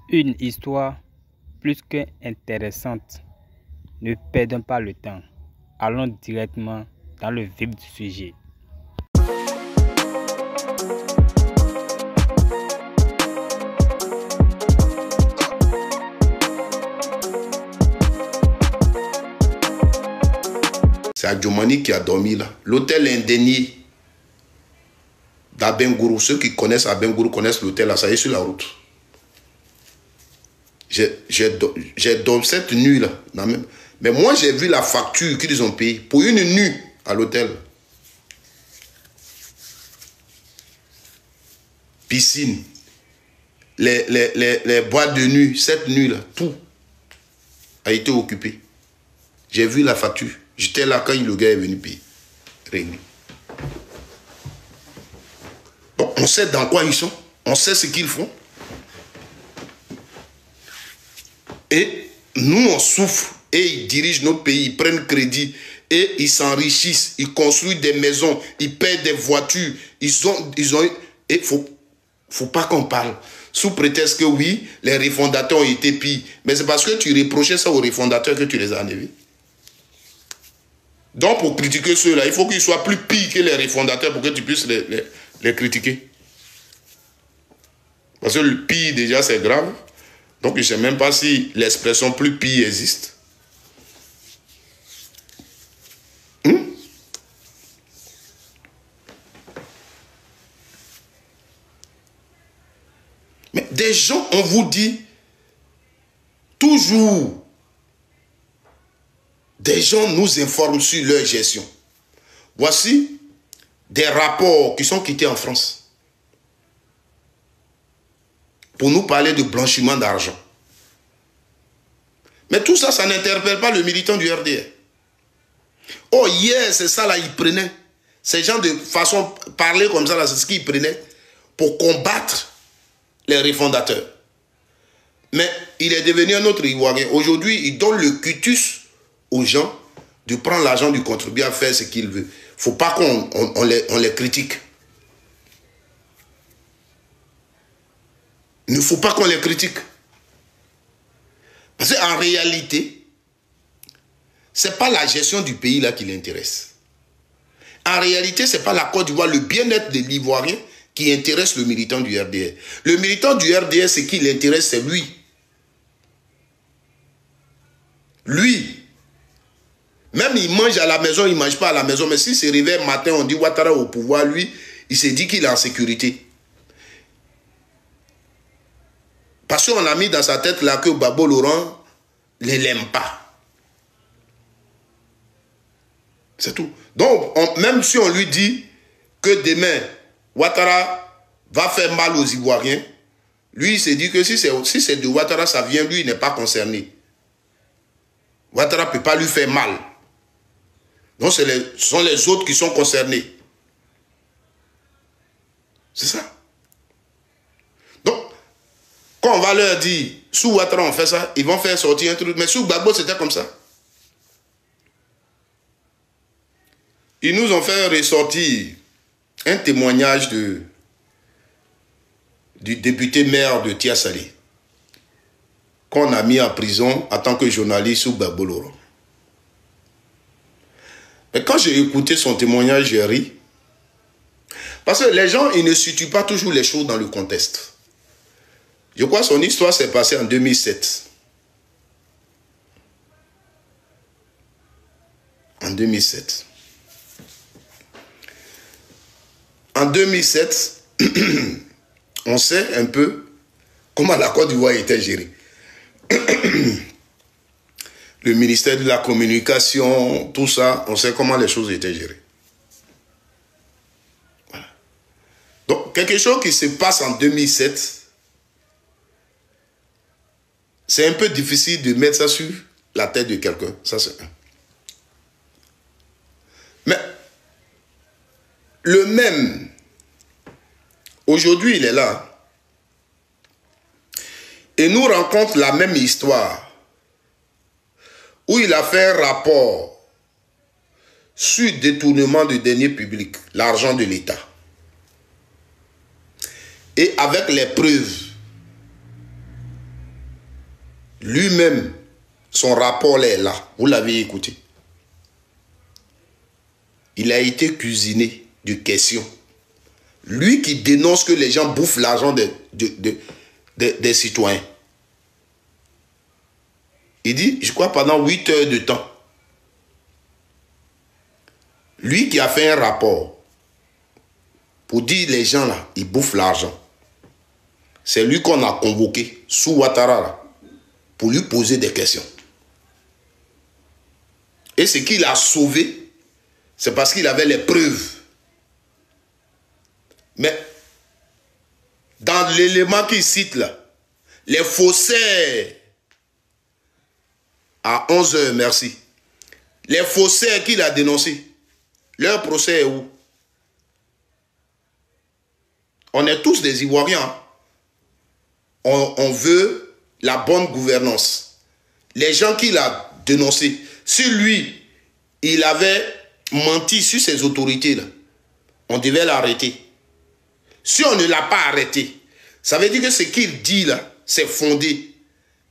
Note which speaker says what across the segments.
Speaker 1: Une histoire plus qu'intéressante. Ne perdons pas le temps. Allons directement dans le vif du sujet.
Speaker 2: C'est Adjumani qui a dormi là. L'hôtel Indéni d'Abengourou. Ceux qui connaissent Abengourou connaissent l'hôtel là. Ça y est sur la route. J'ai dormi cette nuit là. Mais moi j'ai vu la facture qu'ils ont payée pour une nuit à l'hôtel. Piscine. Les boîtes de nuit. Cette nuit là. Tout a été occupé. J'ai vu la facture. J'étais là quand le gars est venu payer. Réglé. Donc on sait dans quoi ils sont. On sait ce qu'ils font. Et nous on souffre. Et ils dirigent notre pays. Ils prennent crédit. Et ils s'enrichissent. Ils construisent des maisons. Ils paient des voitures. Ils ont... Et faut pas qu'on parle. Sous prétexte que oui, les refondateurs ont été pires. Mais c'est parce que tu reprochais ça aux refondateurs que tu les as enlevés. Donc, pour critiquer ceux-là, il faut qu'ils soient plus pires que les refondateurs pour que tu puisses les critiquer. Parce que le pire, déjà, c'est grave. Donc, je ne sais même pas si l'expression plus pire existe. Mais des gens, on vous dit, toujours, des gens nous informent sur leur gestion. Voici des rapports qui sont quittés en France pour nous parler de blanchiment d'argent. Mais tout ça, ça n'interpelle pas le militant du RDR. Oh, hier, c'est ça là, ils prenaient. Ces gens de façon parler comme ça là, c'est ce qu'ils prenaient pour combattre les refondateurs. Mais il est devenu un autre Ivoirien. Aujourd'hui, il donne le cutus aux gens de prendre l'argent du contribuable, faire ce qu'il veut. Il ne faut pas qu'on les critique. Il ne faut pas qu'on les critique. Parce qu'en réalité, ce n'est pas la gestion du pays là qui l'intéresse. En réalité, ce n'est pas la Côte d'Ivoire, le bien-être de l'Ivoirien qui intéresse le militant du RDR. Le militant du RDR, ce qui l'intéresse, c'est lui. Lui. Même il mange à la maison, il ne mange pas à la maison. Mais s'il se réveille matin, on dit Ouattara au pouvoir, lui, il se dit qu'il est en sécurité. Parce qu'on a mis dans sa tête là que Babo Laurent ne l'aime pas. C'est tout. Donc, même si on lui dit que demain, Ouattara va faire mal aux Ivoiriens, lui, il se dit que si c'est de Ouattara, ça vient, lui, il n'est pas concerné. Ouattara ne peut pas lui faire mal. Donc, ce sont les autres qui sont concernés. C'est ça. Donc, quand on va leur dire, sous Ouattara, on fait ça, ils vont faire sortir un truc. Mais sous Gbagbo, c'était comme ça. Ils nous ont fait ressortir un témoignage du député maire de Tia-Salé, qu'on a mis en prison en tant que journaliste sous Gbagbo Laurent. Mais quand j'ai écouté son témoignage, j'ai ri. Parce que les gens, ils ne situent pas toujours les choses dans le contexte. Je crois que son histoire s'est passée en 2007. En 2007. En 2007, on sait un peu comment la Côte d'Ivoire était gérée. Le ministère de la Communication, tout ça, on sait comment les choses étaient gérées. Voilà. Donc, quelque chose qui se passe en 2007, c'est un peu difficile de mettre ça sur la tête de quelqu'un. Ça, c'est un. Mais, le même, aujourd'hui, il est là. Et nous rencontre la même histoire où il a fait un rapport sur détournement de deniers publics, l'argent de l'État. Et avec les preuves Lui-même, son rapport là est là. Vous l'avez écouté. Il a été cuisiné de questions. Lui qui dénonce que les gens bouffent l'argent des citoyens. Il dit, je crois, pendant 8 heures de temps. Lui qui a fait un rapport pour dire les gens là, ils bouffent l'argent. C'est lui qu'on a convoqué sous Ouattara là, pour lui poser des questions. Et ce qu'il a sauvé, c'est parce qu'il avait les preuves. Mais dans l'élément qu'il cite là, les faussaires à 11 heures, merci. Les faussaires qu'il a dénoncés, leur procès est où? On est tous des Ivoiriens. Hein? On veut la bonne gouvernance. Les gens qu'il a dénoncés, si lui, il avait menti sur ses autorités, là, on devait l'arrêter. Si on ne l'a pas arrêté, ça veut dire que ce qu'il dit là, c'est fondé.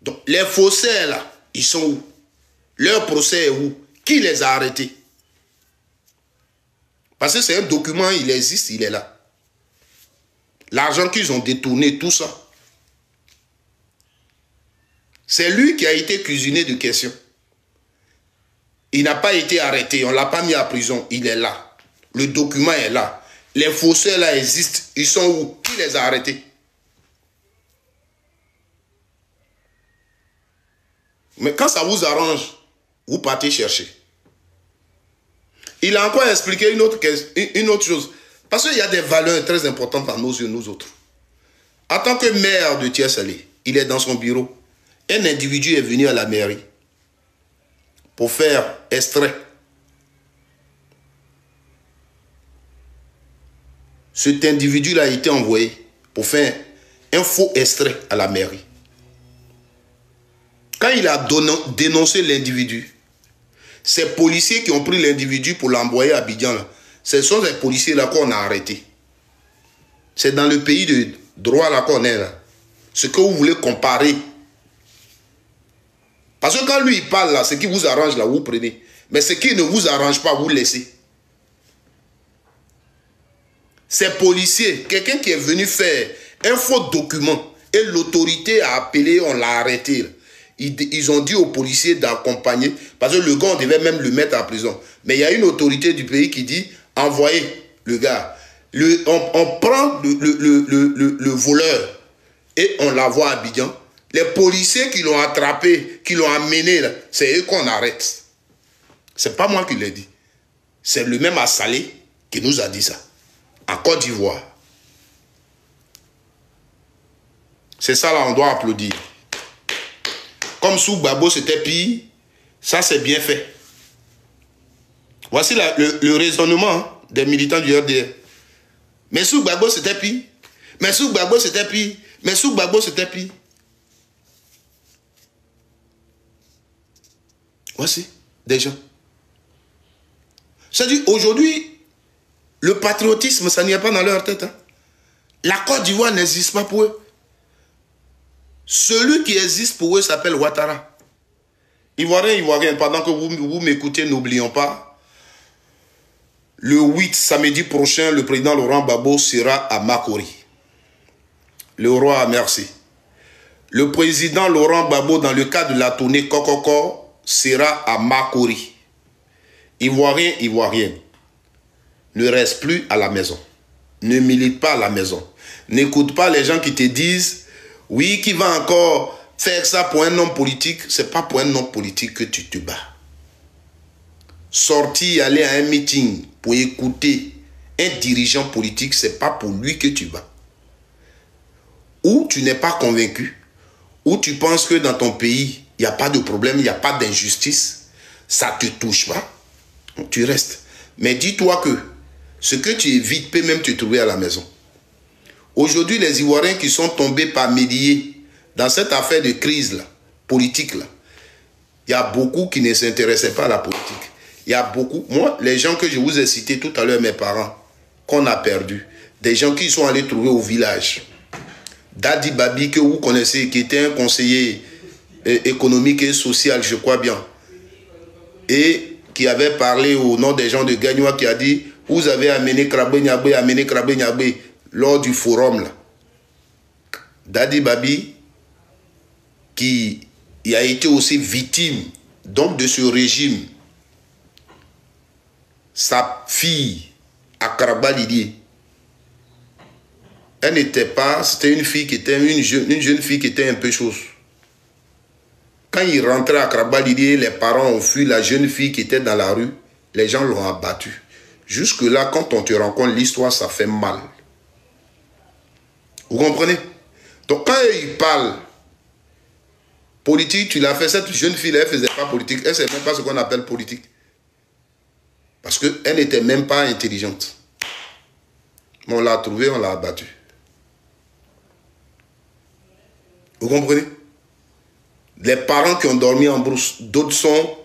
Speaker 2: Donc, les faussaires là, ils sont où? Leur procès est où? Qui les a arrêtés? Parce que c'est un document, il existe, il est là. L'argent qu'ils ont détourné, tout ça. C'est lui qui a été cuisiné de questions. Il n'a pas été arrêté, on ne l'a pas mis à prison, il est là. Le document est là. Les faussaires là existent, ils sont où? Qui les a arrêtés? Mais quand ça vous arrange, vous partez chercher. Il a encore expliqué une autre chose. Parce qu'il y a des valeurs très importantes à nos yeux, nous autres. En tant que maire de Thiès-Salé, il est dans son bureau. Un individu est venu à la mairie pour faire extrait. Cet individu-là a été envoyé pour faire un faux extrait à la mairie. Quand il a dénoncé l'individu, ces policiers qui ont pris l'individu pour l'envoyer à Abidjan, ce sont ces policiers-là qu'on a arrêtés. C'est dans le pays de droit là qu'on est là. Ce que vous voulez comparer. Parce que quand lui il parle là, ce qui vous arrange là, vous prenez. Mais ce qui ne vous arrange pas, vous laissez. Ces policiers, quelqu'un qui est venu faire un faux document et l'autorité a appelé, on l'a arrêté. Là. Ils ont dit aux policiers d'accompagner, parce que le gars, on devait même le mettre en prison. Mais il y a une autorité du pays qui dit, envoyez le gars. On prend le voleur et on l'envoie à Abidjan. Les policiers qui l'ont attrapé, qui l'ont amené, c'est eux qu'on arrête. C'est pas moi qui l'ai dit. C'est le même Assalé qui nous a dit ça. En Côte d'Ivoire. C'est ça là, on doit applaudir. Comme sous Gbagbo c'était pire, ça c'est bien fait. Voici le raisonnement des militants du RDR. Mais sous Gbagbo c'était pire. Mais sous Gbagbo c'était pire. Mais sous Gbagbo c'était pire. Voici des gens. C'est-à-dire aujourd'hui, le patriotisme, ça n'y est pas dans leur tête. Hein. La Côte d'Ivoire n'existe pas pour eux. Celui qui existe pour eux s'appelle Ouattara. Ivoirien, pendant que vous m'écoutez, n'oublions pas, le 8 samedi prochain, le président Laurent Gbagbo sera à Makori. Le roi, merci. Le président Laurent Gbagbo, dans le cadre de la tournée Kokoko, sera à Makori. Ivoirienne, ne reste plus à la maison. Ne milite pas à la maison. N'écoute pas les gens qui te disent oui, qui va encore faire ça pour un homme politique. Ce n'est pas pour un homme politique que tu te bats. Sortir, aller à un meeting pour écouter un dirigeant politique, ce n'est pas pour lui que tu bats. Ou tu n'es pas convaincu, ou tu penses que dans ton pays, il n'y a pas de problème, il n'y a pas d'injustice, ça ne te touche pas, tu restes. Mais dis-toi que ce que tu évites peut même te trouver à la maison. Aujourd'hui, les Ivoiriens qui sont tombés par milliers dans cette affaire de crise là, politique, là, il y a beaucoup qui ne s'intéressaient pas à la politique. Il y a beaucoup, moi, les gens que je vous ai cités tout à l'heure, mes parents, qu'on a perdus, des gens qui sont allés trouver au village. Dadi Babi, que vous connaissez, qui était un conseiller économique et sociale, je crois bien. Et qui avait parlé au nom des gens de Gagnoua, qui a dit, vous avez amené Krabé Niabé lors du forum là. Dadi Babi, qui a été aussi victime donc de ce régime. Sa fille, Akraba Lydie, elle n'était pas, c'était une fille qui était une jeune fille qui était un peu chose. Quand il rentrait à Akraba Lydie, les parents ont fui la jeune fille qui était dans la rue, les gens l'ont abattue. Jusque-là, quand on te rencontre l'histoire, ça fait mal. Vous comprenez? Donc quand il parle politique, tu l'as fait, cette jeune fille, elle ne faisait pas politique, elle ne sait même pas ce qu'on appelle politique. Parce qu'elle n'était même pas intelligente. Mais on l'a trouvée, on l'a abattue. Vous comprenez? Les parents qui ont dormi en brousse, d'autres sont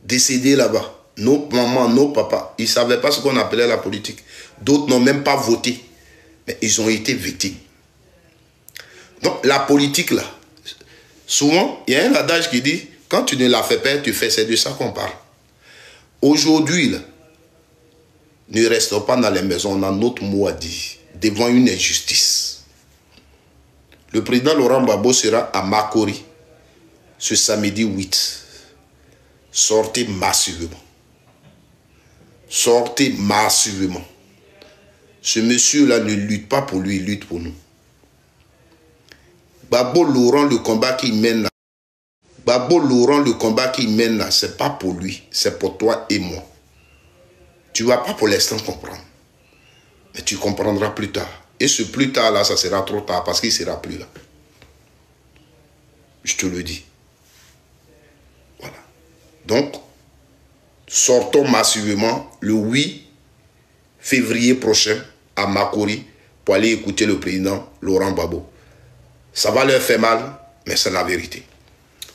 Speaker 2: décédés là-bas. Nos mamans, nos papas, ils ne savaient pas ce qu'on appelait la politique. D'autres n'ont même pas voté. Mais ils ont été victimes. Donc la politique là, souvent, il y a un adage qui dit, quand tu ne la fais pas, tu fais, c'est de ça qu'on parle. Aujourd'hui, là, ne restons pas dans les maisons, on a notre mot à dire, devant une injustice. Le président Laurent Gbagbo sera à Makori, ce samedi 8. Sortez massivement. Sortez massivement. Ce monsieur-là ne lutte pas pour lui, il lutte pour nous. Gbagbo Laurent, le combat qu'il mène là, Gbagbo Laurent, le combat qu'il mène là, c'est pas pour lui, c'est pour toi et moi. Tu ne vas pas pour l'instant comprendre. Mais tu comprendras plus tard. Et ce plus tard là, ça sera trop tard parce qu'il ne sera plus là. Je te le dis. Voilà. Donc, sortons massivement le 8 février prochain à Makori pour aller écouter le président Laurent Gbagbo. Ça va leur faire mal, mais c'est la vérité.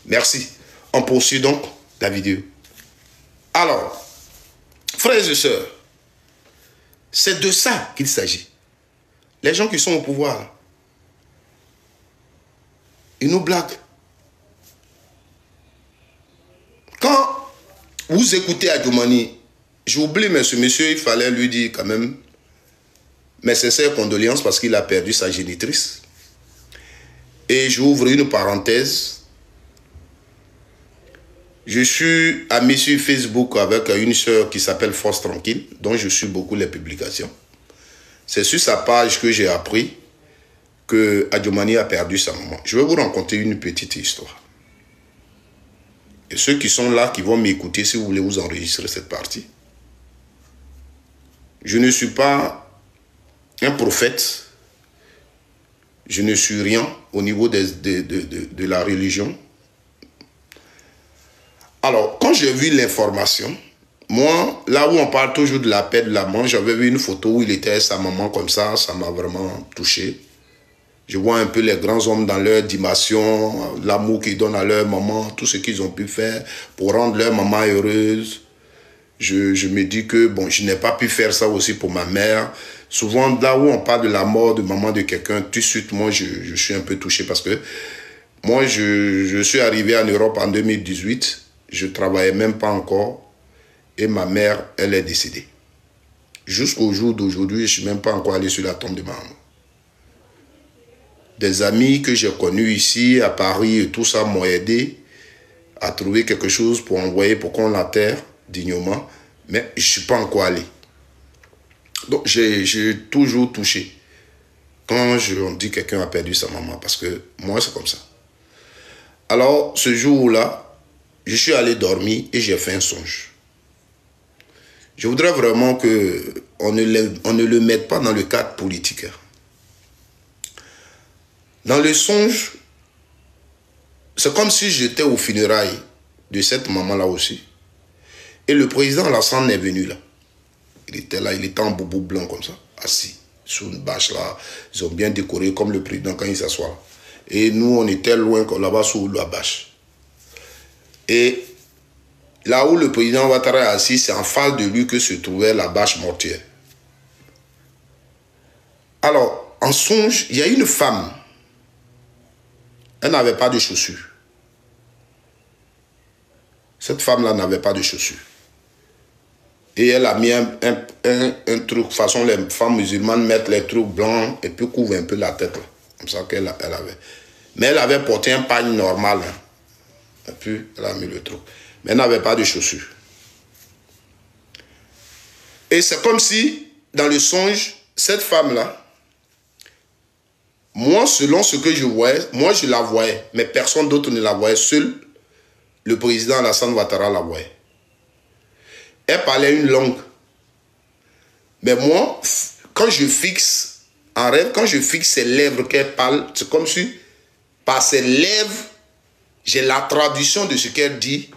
Speaker 2: Merci. On poursuit donc la vidéo. Alors, frères et sœurs, c'est de ça qu'il s'agit. Les gens qui sont au pouvoir, ils nous blaguent. Quand vous écoutez Adjoumani, j'oublie, mais ce monsieur, il fallait lui dire quand même mes sincères condoléances parce qu'il a perdu sa génitrice. Et j'ouvre une parenthèse. Je suis ami sur Facebook avec une sœur qui s'appelle Force Tranquille, dont je suis beaucoup les publications. C'est sur sa page que j'ai appris que Adjoumani a perdu sa maman. Je vais vous raconter une petite histoire. Et ceux qui sont là, qui vont m'écouter, si vous voulez vous enregistrer cette partie. Je ne suis pas un prophète. Je ne suis rien au niveau de la religion. Alors, quand j'ai vu l'information, moi, là où on parle toujours de la paix de l'amant, j'avais vu une photo où il était avec sa maman comme ça m'a vraiment touché. Je vois un peu les grands hommes dans leur dimension, l'amour qu'ils donnent à leur maman, tout ce qu'ils ont pu faire pour rendre leur maman heureuse. Je me dis que, bon, je n'ai pas pu faire ça aussi pour ma mère. Souvent, là où on parle de la mort de maman de quelqu'un, tout de suite, moi, je suis un peu touché parce que moi, je suis arrivé en Europe en 2018. Je ne travaillais même pas encore et ma mère, elle est décédée. Jusqu'au jour d'aujourd'hui, je ne suis même pas encore allé sur la tombe de ma maman. Des amis que j'ai connus ici, à Paris, et tout ça m'ont aidé à trouver quelque chose pour envoyer, pour qu'on l'enterre dignement. Mais je ne suis pas encore allé. Donc, j'ai toujours touché quand on dit que quelqu'un a perdu sa maman. Parce que moi, c'est comme ça. Alors, ce jour-là, je suis allé dormir et j'ai fait un songe. Je voudrais vraiment qu'on ne le mette pas dans le cadre politique. Dans le songe, c'est comme si j'étais aux funérailles de cette maman-là aussi. Et le président Alassane est venu là. Il était là, il était en boubou blanc comme ça, assis sur une bâche là. Ils ont bien décoré comme le président quand il s'assoit là. Et nous, on était loin là-bas sous la bâche. Et là où le président Ouattara est assis, c'est en face de lui que se trouvait la bâche mortière. Alors, en songe, il y a une femme. Elle n'avait pas de chaussures. Cette femme-là n'avait pas de chaussures. Et elle a mis un truc, de façon les femmes musulmanes mettent les trucs blancs et puis couvrent un peu la tête. Là. Comme ça qu'elle avait. Mais elle avait porté un pagne normal. Hein. Et puis elle a mis le truc. Mais elle n'avait pas de chaussures. Et c'est comme si, dans le songe, cette femme-là, moi, selon ce que je voyais, moi je la voyais, mais personne d'autre ne la voyait. Seul le président Alassane Ouattara la voyait. Elle parlait une langue. Mais moi, quand je fixe, en rêve, quand je fixe ses lèvres qu'elle parle, c'est comme si, par ses lèvres, j'ai la traduction de ce qu'elle dit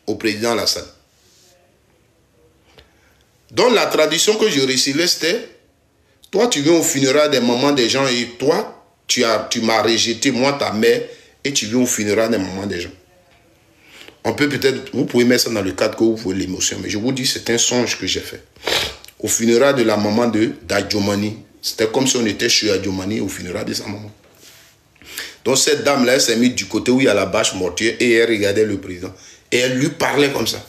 Speaker 2: au président Alassane. Donc la traduction que je recevais, c'était, toi tu viens au funérail des mamans des gens et toi, tu m'as rejeté, moi ta mère, et tu viens au funérail des mamans des gens. On peut peut-être, vous pouvez mettre ça dans le cadre que vous voulez l'émotion, mais je vous dis, c'est un songe que j'ai fait. Au funérail de la maman d'Adjomani, c'était comme si on était chez Adjomani au funérail de sa maman. Donc cette dame-là, elle s'est mise du côté où il y a la bâche mortière et elle regardait le président. Et elle lui parlait comme ça.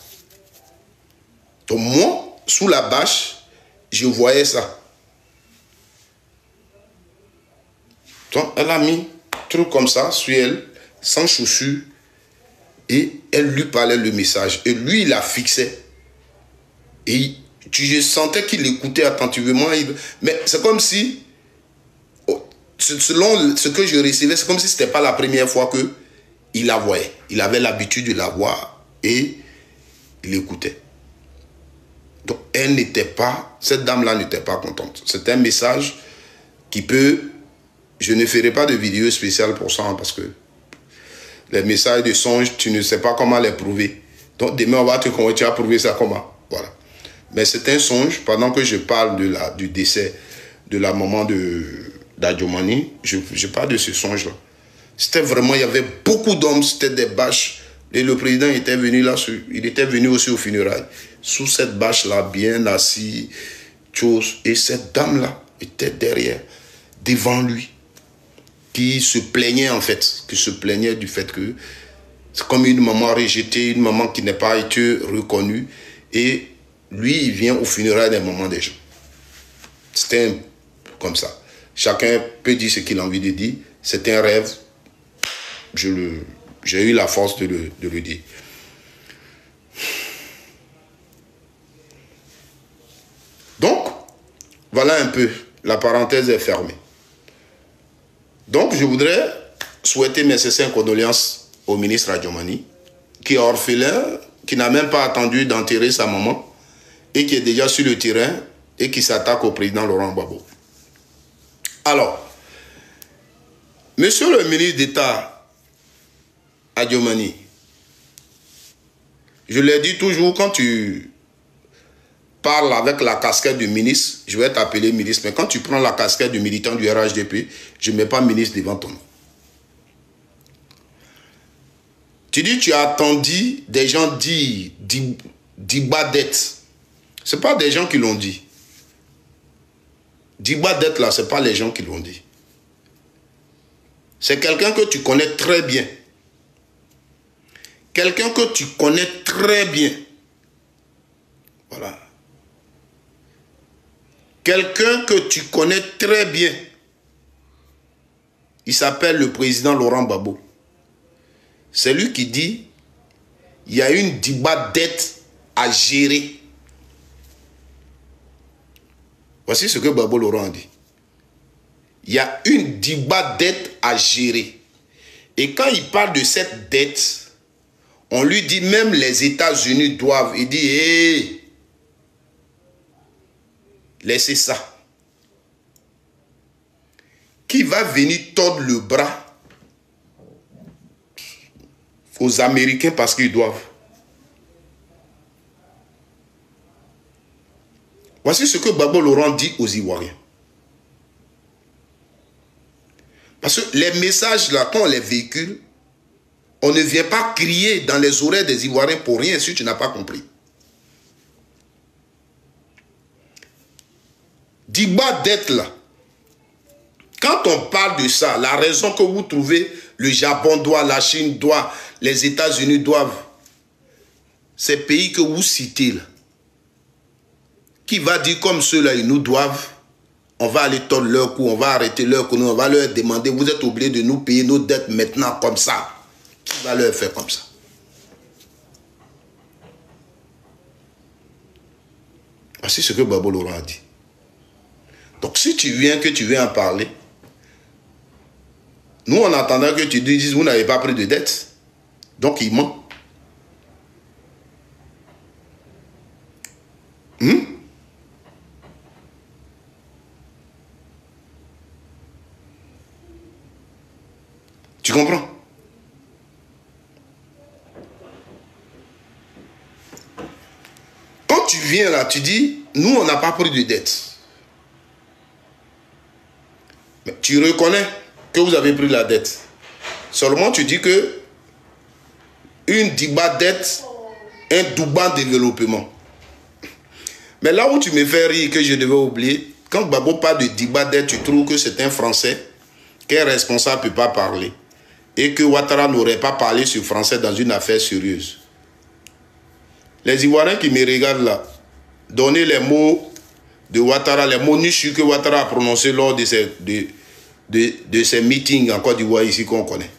Speaker 2: Donc moi, sous la bâche, je voyais ça. Donc elle a mis un truc comme ça sur elle, sans chaussures. Et elle lui parlait le message. Et lui, il la fixait. Et je sentais qu'il écoutait attentivement. Mais c'est comme si, selon ce que je recevais, c'est comme si ce n'était pas la première fois qu'il la voyait. Il avait l'habitude de la voir et il écoutait. Donc, elle n'était pas, cette dame-là n'était pas contente. C'est un message qui peut, je ne ferai pas de vidéo spéciale pour ça, parce que les messages de songe, tu ne sais pas comment les prouver. Donc, demain, on va te convaincre, tu vas prouver ça comment. Voilà. Mais c'est un songe, pendant que je parle du décès de la maman d'Adjomani, je parle de ce songe-là. C'était vraiment, il y avait beaucoup d'hommes, c'était des bâches. Et le président était venu là, il était venu aussi au funérailles. Sous cette bâche-là, bien assis, chose. Et cette dame-là était derrière, devant lui, qui se plaignait en fait, qui se plaignait du fait que c'est comme une maman rejetée, une maman qui n'a pas été reconnue. Et lui, il vient au funérailles des mamans des gens. C'était comme ça. Chacun peut dire ce qu'il a envie de dire. C'est un rêve. J'ai eu la force de le dire. Donc, voilà un peu. La parenthèse est fermée. Donc, je voudrais souhaiter mes sincères condoléances au ministre Adjomani, qui est orphelin, qui n'a même pas attendu d'enterrer sa maman, et qui est déjà sur le terrain, et qui s'attaque au président Laurent Gbagbo. Alors, monsieur le ministre d'État Adjomani, je l'ai dit toujours, quand tu parles avec la casquette du ministre, je vais t'appeler ministre, mais quand tu prends la casquette du militant du RHDP, je ne mets pas ministre devant ton nom. Tu dis, tu as entendu des gens dire Digbadet. Ce n'est pas des gens qui l'ont dit. Digbadet là, ce n'est pas les gens qui l'ont dit. C'est quelqu'un que tu connais très bien. Quelqu'un que tu connais très bien. Voilà. Quelqu'un que tu connais très bien. Il s'appelle le président Laurent Gbagbo. C'est lui qui dit, il y a une dette à gérer. Voici ce que Gbagbo Laurent a dit. Il y a une dette à gérer. Et quand il parle de cette dette, on lui dit même les États-Unis doivent. Il dit, hé, laissez ça. Qui va venir tordre le bras aux Américains parce qu'ils doivent. Voici ce que Gbagbo Laurent dit aux Ivoiriens. Parce que les messages là, quand on les véhicule, on ne vient pas crier dans les oreilles des Ivoiriens pour rien si tu n'as pas compris. Digba d'être là. Quand on parle de ça, la raison que vous trouvez, le Japon doit, la Chine doit, les États-Unis doivent, ces pays que vous citez là, qui va dire comme ceux-là, ils nous doivent, on va aller tordre leur cou, on va arrêter leur cou, on va leur demander, vous êtes obligés de nous payer nos dettes maintenant comme ça. Qui va leur faire comme ça? C'est ce que Gbagbo Laurent a dit. Donc si tu viens, que tu viens en parler, nous en attendant que tu dises, vous n'avez pas pris de dette. Donc il ment. Tu comprends? Quand tu viens là, tu dis, nous on n'a pas pris de dette. Mais tu reconnais que vous avez pris la dette. Seulement tu dis que une Diba dette, un Douban développement. Mais là où tu me fais rire, que je devais oublier, quand Gbagbo parle de Diba dette, tu trouves que c'est un Français qu'un responsable ne peut pas parler. Et que Ouattara n'aurait pas parlé sur français dans une affaire sérieuse. Les Ivoiriens qui me regardent là, donnez les mots de Ouattara, les mots nichus que Ouattara a prononcés lors de ces meetings en Côte d'Ivoire ici qu'on connaît.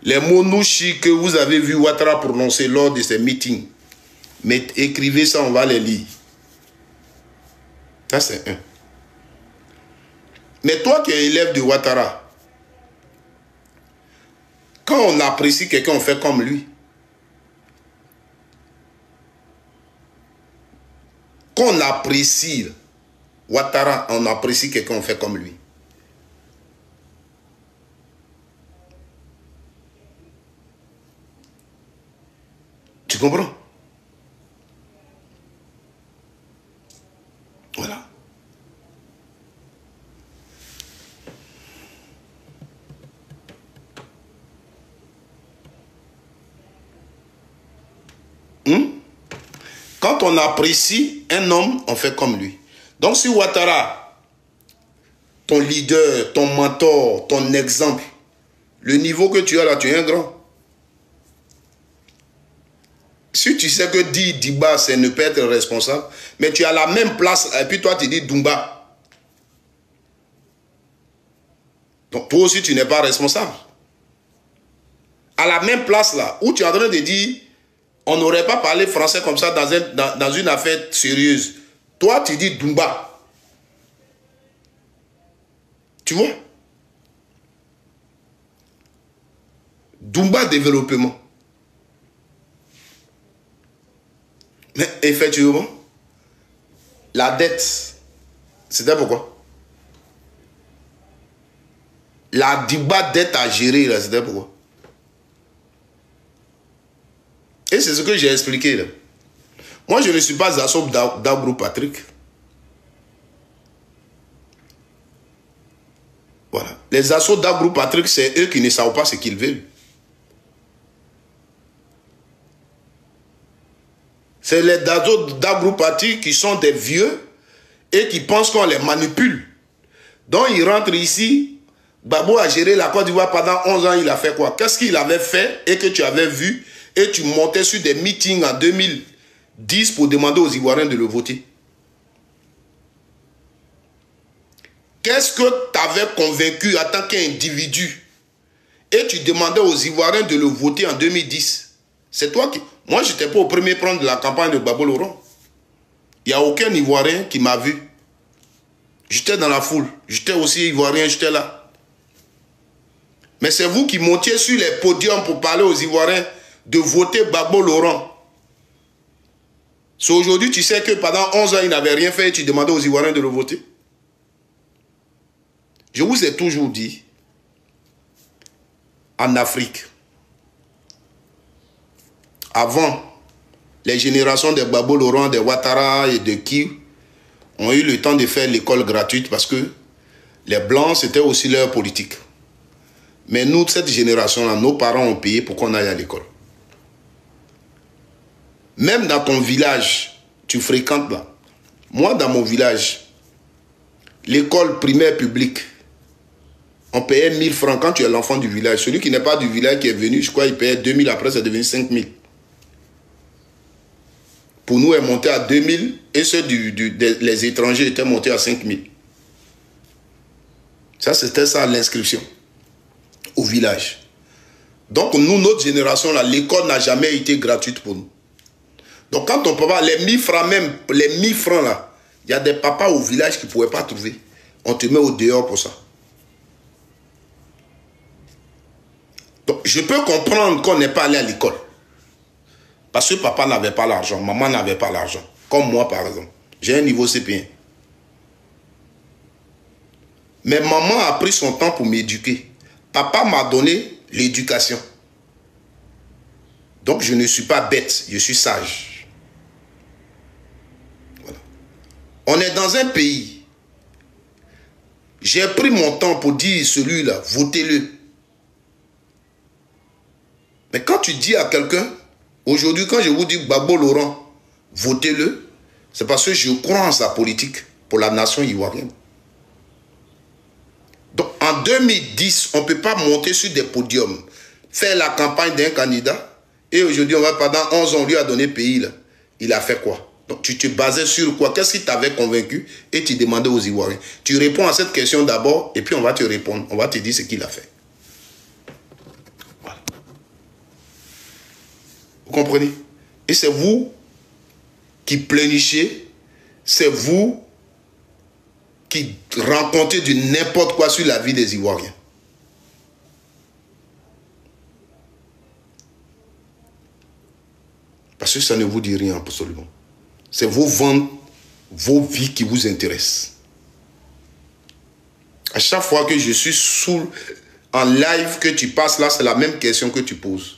Speaker 2: Les mots nichus que vous avez vu Ouattara prononcer lors de ces meetings, mais écrivez ça, on va les lire. Ça c'est un. Mais toi qui es élève de Ouattara, quand on apprécie quelqu'un, on fait comme lui. Quand on apprécie Ouattara, on apprécie quelqu'un, on fait comme lui. Tu comprends? Voilà. Quand on apprécie un homme, on fait comme lui. Donc si Ouattara, ton leader, ton mentor, ton exemple, le niveau que tu as là, tu es un grand. Si tu sais que Diba, c'est ne pas être responsable, mais tu as la même place, et puis toi tu dis Dumba. Donc toi aussi tu n'es pas responsable. À la même place là, où tu es en train de dire, on n'aurait pas parlé français comme ça dans une affaire sérieuse. Toi tu dis Dumba. Tu vois? Dumba développement. Mais effectivement, la dette, c'était pourquoi? La Diba dette à gérer, c'était pourquoi? Et c'est ce que j'ai expliqué là. Moi, je ne suis pas Zassob d'Abrou Patrick. Voilà. Les assauts d'Abrou Patrick, c'est eux qui ne savent pas ce qu'ils veulent. C'est les assauts d'Abrou Patrick qui sont des vieux et qui pensent qu'on les manipule. Donc, ils rentrent ici. Gbagbo a géré la Côte d'Ivoire pendant 11 ans. Il a fait quoi? Qu'est-ce qu'il avait fait et que tu avais vu? Et tu montais sur des meetings en 2010 pour demander aux Ivoiriens de le voter. Qu'est-ce que tu avais convaincu en tant qu'individu? Et tu demandais aux Ivoiriens de le voter en 2010. C'est toi qui... Moi, je n'étais pas au premier plan de la campagne de Gbagbo Laurent. Il n'y a aucun Ivoirien qui m'a vu. J'étais dans la foule. J'étais aussi Ivoirien, j'étais là. Mais c'est vous qui montiez sur les podiums pour parler aux Ivoiriens de voter Gbagbo Laurent. C'est aujourd'hui, tu sais que pendant 11 ans, il n'avait rien fait et tu demandais aux Ivoiriens de le voter. Je vous ai toujours dit, en Afrique, avant, les générations de Gbagbo Laurent, de Ouattara et de Ki ont eu le temps de faire l'école gratuite parce que les Blancs, c'était aussi leur politique. Mais nous, cette génération-là, nos parents ont payé pour qu'on aille à l'école. Même dans ton village, tu fréquentes là. Moi, dans mon village, l'école primaire publique, On payait 1000 francs quand tu es l'enfant du village. Celui qui n'est pas du village qui est venu, je crois, il payait 2000. Après, c'est devenu 5000. Pour nous, est monté à 2000 et ceux les étrangers étaient montés à 5000. Ça, c'était ça l'inscription au village. Donc, nous, notre génération, là, l'école n'a jamais été gratuite pour nous. Donc, quand on peut voir les 1000 francs, même les 1000 francs, là, il y a des papas au village qui ne pouvaient pas trouver. On te met au dehors pour ça. Donc, je peux comprendre qu'on n'est pas allé à l'école. Parce que papa n'avait pas l'argent, maman n'avait pas l'argent. Comme moi, par exemple. J'ai un niveau CP1. Mais maman a pris son temps pour m'éduquer. Papa m'a donné l'éducation. Donc, je ne suis pas bête, je suis sage. Voilà. On est dans un pays. J'ai pris mon temps pour dire celui-là, votez-le. Mais quand tu dis à quelqu'un, aujourd'hui, quand je vous dis Gbagbo Laurent, votez-le, c'est parce que je crois en sa politique pour la nation ivoirienne. Donc, en 2010, on ne peut pas monter sur des podiums, faire la campagne d'un candidat, et aujourd'hui, on va pendant 11 ans, on lui a donné pays, là. Il a fait quoi? Donc, tu te basais sur quoi? Qu'est-ce qui t'avait convaincu? Et tu demandais aux Ivoiriens. Tu réponds à cette question d'abord, et puis on va te répondre. On va te dire ce qu'il a fait. Voilà. Vous comprenez? Et c'est vous qui plénichez, c'est vous qui rencontrez du n'importe quoi sur la vie des Ivoiriens. Parce que ça ne vous dit rien absolument. C'est vos ventes, vos vies qui vous intéressent. À chaque fois que je suis en live, que tu passes là, c'est la même question que tu poses.